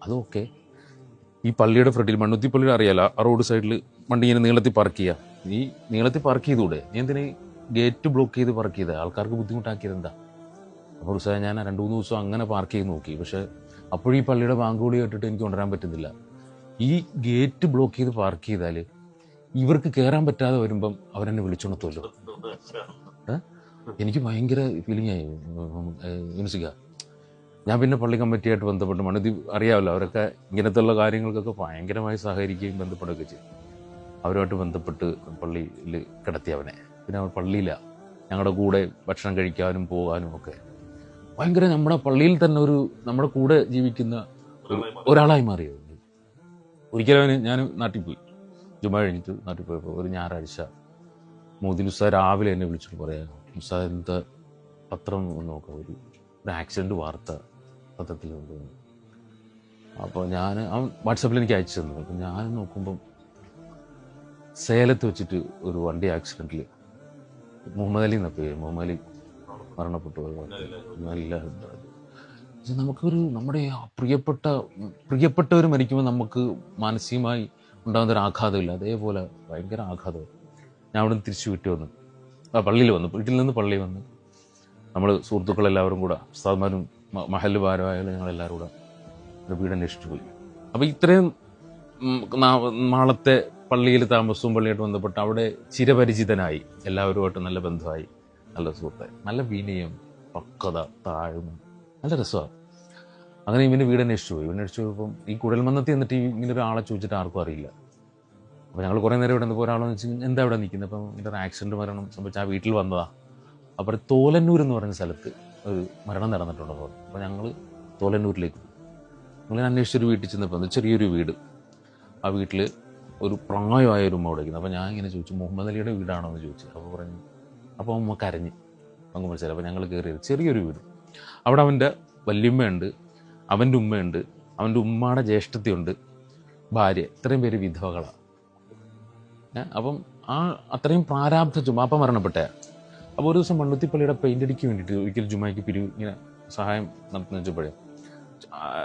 അതൊക്കെ ഈ പള്ളിയുടെ ഫ്രണ്ടിൽ മണ്ണുത്തി പള്ളിയുടെ അറിയാലോ, ആ റോഡ് സൈഡിൽ വണ്ടി ഇങ്ങനെ നീളത്തിൽ പാർക്ക് ചെയ്യുക. നീ നീളത്തിൽ പാർക്ക് ചെയ്തൂടെ? നീ എന്തിനാ ഗേറ്റ് ബ്ലോക്ക് ചെയ്ത് പാർക്ക് ചെയ്തത്? ആൾക്കാർക്ക് ബുദ്ധിമുട്ടാക്കിയത് എന്താ? അപ്പോൾ ഉത്സാഹം ഞാൻ 2-3 ദിവസം അങ്ങനെ പാർക്ക് ചെയ്ത് നോക്കി. പക്ഷേ അപ്പോഴും ഈ പള്ളിയുടെ ബാങ്ക് വിളി കേട്ടിട്ട് എനിക്ക് കൊണ്ടുവരാൻ പറ്റുന്നില്ല. ഈ ഗേറ്റ് ബ്ലോക്ക് ചെയ്ത് പാർക്ക് ചെയ്താൽ ഇവർക്ക് കയറാൻ പറ്റാതെ വരുമ്പം അവരെന്നെ വിളിച്ചുണർത്തുമല്ലോ. എനിക്ക് ഭയങ്കര ഫീലിംഗ് ആയി യൂനിസിക്ക. ഞാൻ പിന്നെ പള്ളി കമ്മിറ്റിയായിട്ട് ബന്ധപ്പെട്ട് മണ്ണുത്തി അറിയാമല്ലോ, അവരൊക്കെ ഇങ്ങനത്തെ ഉള്ള കാര്യങ്ങൾക്കൊക്കെ ഭയങ്കരമായി സഹകരിക്കുകയും ബന്ധപ്പെടുകയൊക്കെ ചെയ്യും. അവരുമായിട്ട് ബന്ധപ്പെട്ട് പള്ളിയിൽ കിടത്തി അവനെ. പിന്നെ അവൻ പള്ളിയിലാണ് ഞങ്ങളുടെ കൂടെ ഭക്ഷണം കഴിക്കാനും പോകാനും ഒക്കെ. ഭയങ്കര നമ്മുടെ പള്ളിയിൽ തന്നെ ഒരു നമ്മുടെ കൂടെ ജീവിക്കുന്ന ഒരാളായി മാറിയത്. ഒരിക്കലും അവന് ഞാൻ നാട്ടിൽ പോയി, ജുമാ കഴിഞ്ഞിട്ട് നാട്ടിൽ പോയപ്പോൾ ഒരു ഞായറാഴ്ച മോദിൻ ഉസ്താദ് രാവിലെ എന്നെ വിളിച്ചിട്ട് പറയാം, ഉസ്താദ് എന്താ പത്രം നോക്കാം, ഒരു ആക്സിഡൻറ്റ് വാർത്ത പത്രത്തിൽ കൊണ്ടുവന്നു. അപ്പോൾ അവൻ വാട്സാപ്പിൽ എനിക്ക് അയച്ചു തന്നു. അപ്പം ഞാൻ നോക്കുമ്പം സേലത്ത് വെച്ചിട്ട് ഒരു വണ്ടി ആക്സിഡൻറ്റിൽ മുഹമ്മദ് അലി എന്ന പേര്, മുഹമ്മദ് അലി മരണപ്പെട്ടു. നല്ല നമുക്കൊരു നമ്മുടെ പ്രിയപ്പെട്ടവർ മരിക്കുമ്പോൾ നമുക്ക് മാനസികമായി ഉണ്ടാകുന്ന ഒരു ആഘാതമില്ല, അതേപോലെ ഭയങ്കര ആഘാതം. ഞാൻ അവിടെ നിന്ന് തിരിച്ചു വീട്ടിൽ വന്നു, പള്ളിയിൽ വന്നു, വീട്ടിൽ നിന്ന് പള്ളിയിൽ വന്ന് നമ്മൾ സുഹൃത്തുക്കളെല്ലാവരും കൂടെ, ഉസ്താദ്മാരും മഹല്ല് ഭാരവാഹികളും ഞങ്ങളെല്ലാവരും കൂടെ ഒരു വീട് അന്വേഷിച്ചു പോയി. അപ്പോൾ ഇത്രയും നാളത്തെ പള്ളിയിൽ താമസവും പള്ളിയായിട്ട് ബന്ധപ്പെട്ട് അവിടെ ചിരപരിചിതനായി, എല്ലാവരുമായിട്ട് നല്ല ബന്ധമായി, നല്ല സുഹൃത്തായി, നല്ല വിനയം, പക്വത, താഴ്മ, നല്ല രസമാണ്. അങ്ങനെ ഇവന് വീട് അന്വേഷിച്ചു പോയി. അന്വേഷിച്ചു പോയപ്പം ഈ കുഴൽമന്നത്തിൽ എന്നിട്ട് ഇങ്ങനെ ഒരാളെ ചോദിച്ചിട്ട് ആർക്കും അറിയില്ല. അപ്പോൾ ഞങ്ങൾ കുറേ നേരം ഇവിടെ നിന്നപ്പോൾ ഒരാളെന്ന് വെച്ച് എന്താ ഇവിടെ നിൽക്കുന്നത്? അപ്പം ഇങ്ങനെ ഒരു ആക്സിഡൻറ്റ് മരണം സംഭവിച്ചാൽ ആ വീട്ടിൽ വന്നതാണ്. അപ്പോൾ തോലന്നൂർ എന്ന് പറഞ്ഞ സ്ഥലത്ത് ഒരു മരണം നടന്നിട്ടുണ്ടെന്ന് പറഞ്ഞു. അപ്പോൾ ഞങ്ങൾ തോലന്നൂരിലേക്ക് പോയി. ഞങ്ങൾ അന്വേഷിച്ചൊരു വീട്ടിൽ ചെന്നപ്പോൾ ചെറിയൊരു വീട്, ആ വീട്ടിൽ ഒരു പ്രായമായ ഒരു ഉമ്മ വിളിക്കുന്നത്. അപ്പോൾ ഞാൻ ഇങ്ങനെ ചോദിച്ചു, മുഹമ്മദ് അലിയുടെ വീടാണോ എന്ന് ചോദിച്ചു. അപ്പോൾ പറഞ്ഞു, അപ്പോൾ ഉമ്മ കരഞ്ഞ് അങ്ങ് മനസ്സിലായി. അപ്പോൾ ഞങ്ങൾ കയറിയത് ചെറിയൊരു വീട്. അവിടെ അവൻ്റെ വല്യമ്മയുണ്ട്, അവൻ്റെ ഉമ്മയുണ്ട്, അവൻ്റെ ഉമ്മയുടെ ജ്യേഷ്ഠത്തിയുണ്ട്, ഭാര്യ, ഇത്രയും പേര് വിധവകളാണ്. അപ്പം അത്രയും പ്രാരാബ്ധ ജുമാപ്പ മരണപ്പെട്ട. അപ്പോൾ ഒരു ദിവസം മണ്ണുത്തിപ്പള്ളിയുടെ പെയിൻ്റടിക്ക് വേണ്ടിയിട്ട് ഒരിക്കലും ജുമായ്ക്ക് ഇങ്ങനെ സഹായം നടത്തുന്ന വെച്ചപ്പോഴേ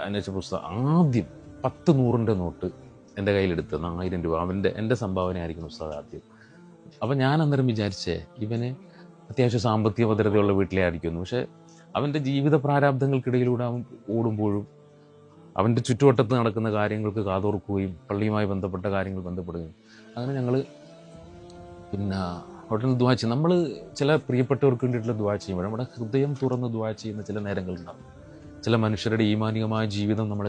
എന്നുവെച്ച പുസ്തകം ആദ്യം 10-100 നോട്ട് എൻ്റെ കയ്യിലെടുത്ത് 1000 രൂപ എൻ്റെ സംഭാവന ആയിരിക്കും ഉസ്താദ് ആദ്യം. അപ്പം ഞാൻ അന്നേരം വിചാരിച്ചേ ഇവന് അത്യാവശ്യം സാമ്പത്തിക ഭദ്രതയുള്ള വീട്ടിലെ ആയിരിക്കുമെന്ന്. പക്ഷേ അവൻ്റെ ജീവിത പ്രാരാബ്ദങ്ങൾക്കിടയിലൂടെ അവൻ ഓടുമ്പോഴും അവൻ്റെ ചുറ്റുവട്ടത്ത് നടക്കുന്ന കാര്യങ്ങൾക്ക് കാതോർക്കുകയും പള്ളിയുമായി ബന്ധപ്പെട്ട കാര്യങ്ങൾ ബന്ധപ്പെടുകയും, അങ്ങനെ ഞങ്ങൾ പിന്നെ അവിടെ നിന്ന് ദുആ ചെയ്യും. നമ്മൾ ചില പ്രിയപ്പെട്ടവർക്ക് വേണ്ടിയിട്ടുള്ള ദുആ ചെയ്യുമ്പോൾ നമ്മുടെ ഹൃദയം തുറന്ന് ദുആ ചെയ്യുന്ന ചില നേരങ്ങളുണ്ടാകും. ചില മനുഷ്യരുടെ ഈമാനികമായ ജീവിതം നമ്മളെ